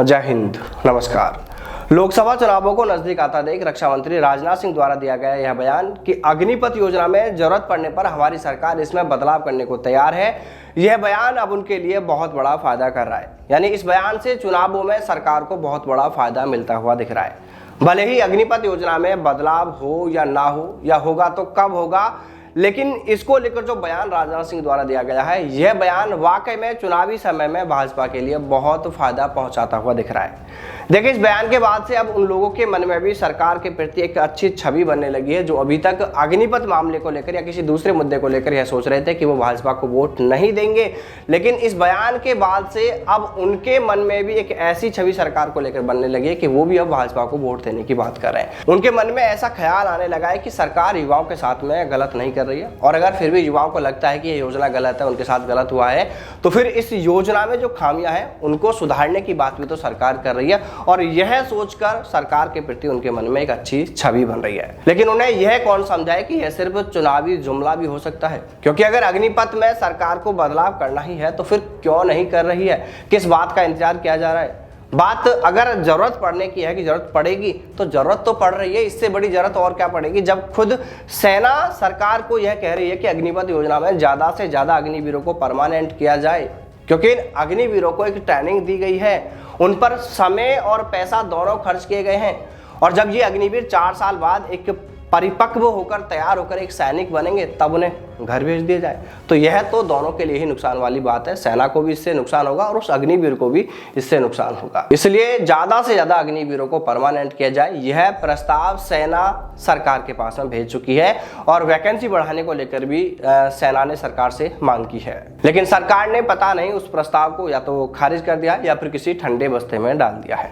जय हिंद, नमस्कार। लोकसभा चुनावों को नजदीक आता देख रक्षा मंत्री राजनाथ सिंह द्वारा दिया गया यह बयान कि अग्निपथ योजना में जरूरत पड़ने पर हमारी सरकार इसमें बदलाव करने को तैयार है। यह बयान अब उनके लिए बहुत बड़ा फायदा कर रहा है। यानी इस बयान से चुनावों में सरकार को बहुत बड़ा फायदा मिलता हुआ दिख रहा है। भले ही अग्निपथ योजना में बदलाव हो या ना हो, या होगा तो कब होगा, लेकिन इसको लेकर जो बयान राजनाथ सिंह द्वारा दिया गया है, यह बयान वाकई में चुनावी समय में भाजपा के लिए बहुत फायदा पहुंचाता हुआ दिख रहा है। देखिए, इस बयान के बाद से अब उन लोगों के मन में भी सरकार के प्रति एक अच्छी छवि बनने लगी है जो अभी तक अग्निपथ मामले को लेकर या किसी दूसरे मुद्दे को लेकर यह सोच रहे थे कि वो भाजपा को वोट नहीं देंगे। लेकिन इस बयान के बाद से अब उनके मन में भी एक ऐसी छवि सरकार को लेकर बनने लगी है कि वो भी अब भाजपा को वोट देने की बात कर रहे हैं। उनके मन में ऐसा ख्याल आने लगा है कि सरकार युवाओं के साथ में गलत नहीं कर रही है, और अगर फिर भी युवाओं को लगता है कि ये योजना गलत है, उनके साथ गलत हुआ है, तो फिर इस योजना में जो खामियां हैं उनको सुधारने की बात भी तो सरकार कर रही है। और यह सोचकर सरकार के प्रति उनके मन में एक अच्छी छवि बन रही है। लेकिन उन्हें यह कौन समझाए कि यह सिर्फ चुनावी जुमला भी हो सकता है, क्योंकि अगर अग्निपथ में सरकार को बदलाव करना ही है तो फिर क्यों नहीं कर रही है, किस बात का इंतजार किया जा रहा है। बात अगर जरूरत पड़ने की है कि जरूरत पड़ेगी, तो जरूरत तो पड़ रही है। इससे बड़ी जरूरत और क्या पड़ेगी जब खुद सेना सरकार को यह कह रही है कि अग्निपथ योजना में ज्यादा से ज्यादा अग्निवीरों को परमानेंट किया जाए, क्योंकि अग्निवीरों को एक ट्रेनिंग दी गई है, उन पर समय और पैसा दोनों खर्च किए गए हैं। और जब ये अग्निवीर 4 साल बाद एक परिपक्व होकर तैयार होकर एक सैनिक बनेंगे, तब उन्हें घर भेज दिया जाए, तो यह तो दोनों के लिए ही नुकसान वाली बात है। सेना को भी इससे नुकसान होगा और उस अग्निवीर को भी इससे नुकसान होगा। इसलिए ज्यादा से ज्यादा अग्निवीरों को परमानेंट किया जाए, यह प्रस्ताव सेना सरकार के पास में भेज चुकी है। और वैकेंसी बढ़ाने को लेकर भी सेना ने सरकार से मांग की है, लेकिन सरकार ने पता नहीं उस प्रस्ताव को या तो खारिज कर दिया या फिर किसी ठंडे बस्ते में डाल दिया है।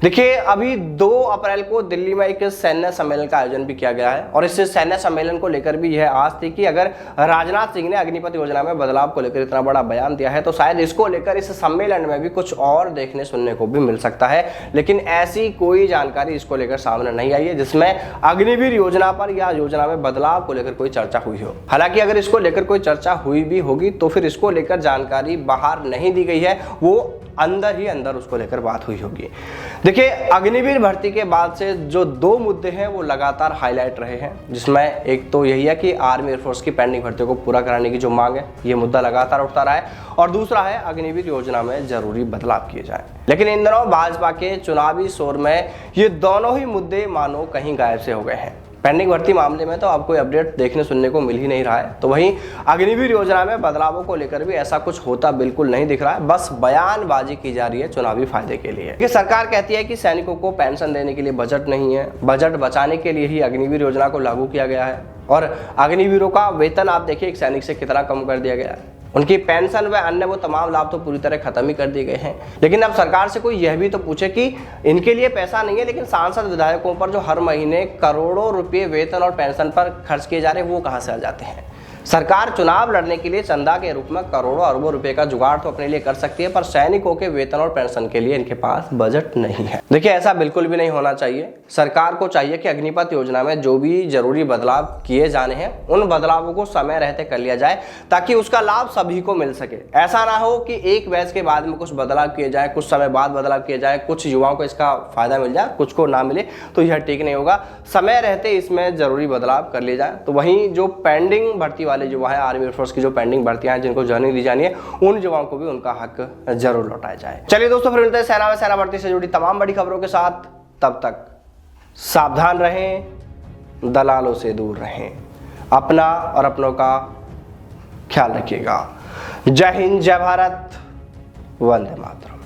देखिए, अभी 2 अप्रैल को दिल्ली में एक सैन्य सम्मेलन का आयोजन भी किया गया है, और इस सैन्य सम्मेलन को लेकर भी यह आस थी कि अगर राजनाथ सिंह ने अग्निपथ योजना में बदलाव को लेकर इतना बड़ा बयान दिया है तो शायद इसको लेकर इस सम्मेलन में भी कुछ और देखने सुनने को भी मिल सकता है। लेकिन ऐसी कोई जानकारी इसको लेकर सामने नहीं आई है जिसमें अग्निवीर योजना पर या योजना में बदलाव को लेकर कोई चर्चा हुई हो। हालांकि अगर इसको लेकर कोई चर्चा हुई भी होगी तो फिर इसको लेकर जानकारी बाहर नहीं दी गई है, वो अंदर ही अंदर उसको लेकर बात हुई होगी। देखिए, अग्निवीर भर्ती के बाद से जो 2 मुद्दे हैं वो लगातार हाईलाइट रहे हैं, जिसमें एक तो यही है कि आर्मी एयरफोर्स की पेंडिंग भर्तियों को पूरा कराने की जो मांग है, ये मुद्दा लगातार उठता रहा है, और दूसरा है अग्निवीर योजना में जरूरी बदलाव किए जाए। लेकिन इन दिनों भाजपा के चुनावी शोर में ये दोनों ही मुद्दे मानो कहीं गायब से हो गए हैं। पेंडिंग भर्ती मामले में तो अब कोई अपडेट देखने सुनने को मिल ही नहीं रहा है, तो वहीं अग्निवीर योजना में बदलावों को लेकर भी ऐसा कुछ होता बिल्कुल नहीं दिख रहा है। बस बयानबाजी की जा रही है चुनावी फायदे के लिए। कि सरकार कहती है कि सैनिकों को पेंशन देने के लिए बजट नहीं है, बजट बचाने के लिए ही अग्निवीर योजना को लागू किया गया है। और अग्निवीरों का वेतन आप देखिए एक सैनिक से कितना कम कर दिया गया है, उनकी पेंशन व अन्य वो तमाम लाभ तो पूरी तरह खत्म ही कर दिए गए हैं। लेकिन अब सरकार से कोई यह भी तो पूछे कि इनके लिए पैसा नहीं है, लेकिन सांसद विधायकों पर जो हर महीने करोड़ों रुपए वेतन और पेंशन पर खर्च किए जा रहे हैं, वो कहां से आ जाते हैं। सरकार चुनाव लड़ने के लिए चंदा के रूप में करोड़ों अरबों रुपए का जुगाड़ तो अपने लिए कर सकती है, पर सैनिकों के वेतन और पेंशन के लिए इनके पास बजट नहीं है। देखिए, ऐसा बिल्कुल भी नहीं होना चाहिए। सरकार को चाहिए कि अग्निपथ योजना में जो भी जरूरी बदलाव किए जाने हैं, उन बदलावों को समय रहते कर लिया जाए, ताकि उसका लाभ सभी को मिल सके। ऐसा ना हो कि एक बैच के बाद में कुछ बदलाव किए जाए, कुछ समय बाद बदलाव किए जाए, कुछ युवाओं को इसका फायदा मिल जाए, कुछ को ना मिले, तो यह ठीक नहीं होगा। समय रहते इसमें जरूरी बदलाव कर लिए जाए। तो वहीं जो पेंडिंग भर्ती वाले युवा है, आर्मी एयरफोर्स की जो पेंडिंग भर्तियां हैं जिनको ज्वाइनिंग दी जानी है, उन युवाओं को भी उनका हक जरूर लौटाया जाए। चलिए दोस्तों, फिर मिलते हैं सेना में सेना भर्ती से जुड़ी तमाम बड़ी खबरों के साथ। तब तक सावधान रहें, दलालों से दूर रहें, अपना और अपनों का ख्याल रखिएगा। जय हिंद, जय भारत, वंदे मातरम।